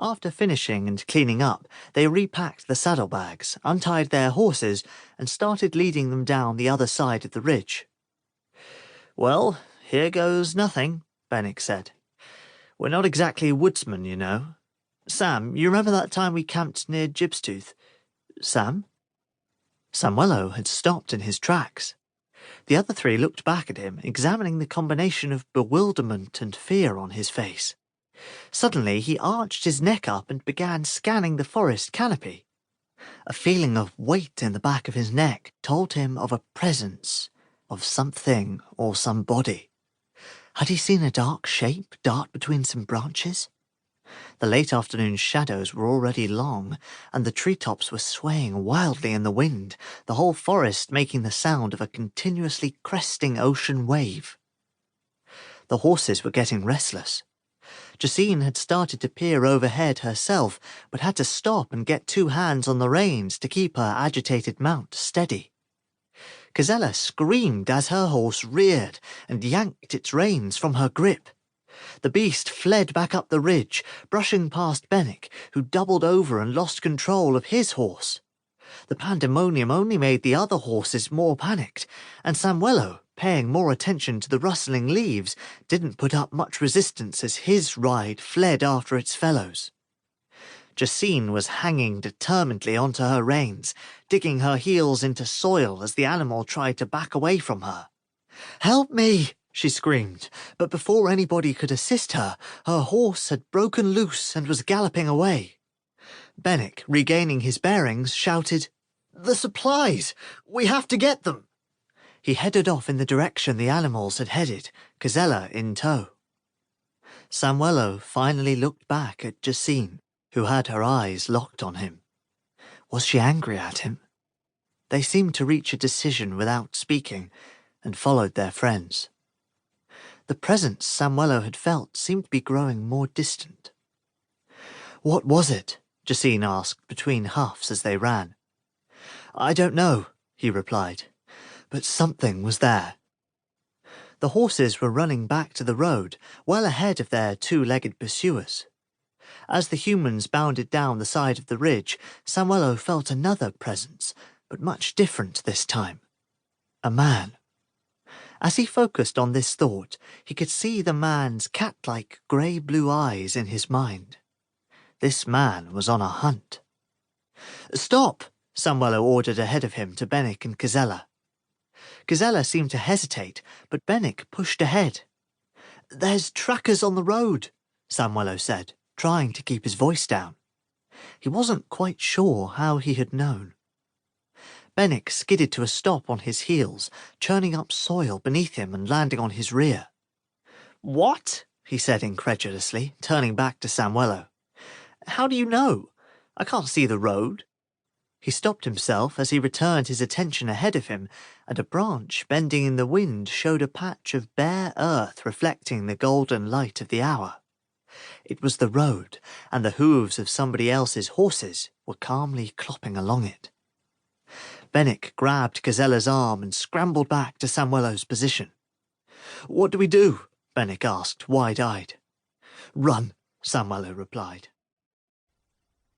After finishing and cleaning up, they repacked the saddlebags, untied their horses, and started leading them down the other side of the ridge. "Well, here goes nothing," Bennick said. "We're not exactly woodsmen, you know. Sam, you remember that time we camped near Gibstooth? Sam?" Samuelo had stopped in his tracks. The other three looked back at him, examining the combination of bewilderment and fear on his face. Suddenly he arched his neck up and began scanning the forest canopy. A feeling of weight in the back of his neck told him of a presence, of something or somebody. Had he seen a dark shape dart between some branches? The late afternoon shadows were already long, and the treetops were swaying wildly in the wind, the whole forest making the sound of a continuously cresting ocean wave. The horses were getting restless. Jacine had started to peer overhead herself, but had to stop and get two hands on the reins to keep her agitated mount steady. Gazella screamed as her horse reared and yanked its reins from her grip. The beast fled back up the ridge, brushing past Bennick, who doubled over and lost control of his horse. The pandemonium only made the other horses more panicked, and Samuelo, paying more attention to the rustling leaves, didn't put up much resistance as his ride fled after its fellows. Jacine was hanging determinedly onto her reins, digging her heels into soil as the animal tried to back away from her. "Help me!" she screamed, but before anybody could assist her, her horse had broken loose and was galloping away. Bennick, regaining his bearings, shouted, "The supplies! We have to get them!" He headed off in the direction the animals had headed, Gazella in tow. Samuelo finally looked back at Jacine, who had her eyes locked on him. Was she angry at him? They seemed to reach a decision without speaking, and followed their friends. The presence Samuelo had felt seemed to be growing more distant. "What was it?" Jacine asked between huffs as they ran. "I don't know," he replied, "but something was there." The horses were running back to the road, well ahead of their two-legged pursuers. As the humans bounded down the side of the ridge, Samuelo felt another presence, but much different this time. A man. As he focused on this thought, he could see the man's cat-like grey-blue eyes in his mind. This man was on a hunt. "Stop!" Samuelo ordered ahead of him to Bennick and Gazella. Gazella seemed to hesitate, but Bennick pushed ahead. "There's trackers on the road," Samuelo said, trying to keep his voice down. He wasn't quite sure how he had known. Bennick skidded to a stop on his heels, churning up soil beneath him and landing on his rear. "What?" he said incredulously, turning back to Samuelo. "How do you know? I can't see the road." He stopped himself as he returned his attention ahead of him, and a branch bending in the wind showed a patch of bare earth reflecting the golden light of the hour. It was the road, and the hooves of somebody else's horses were calmly clopping along it. Bennick grabbed Gazella's arm and scrambled back to Samuelo's position. "What do we do?" Bennick asked, wide-eyed. "Run," Samuelo replied.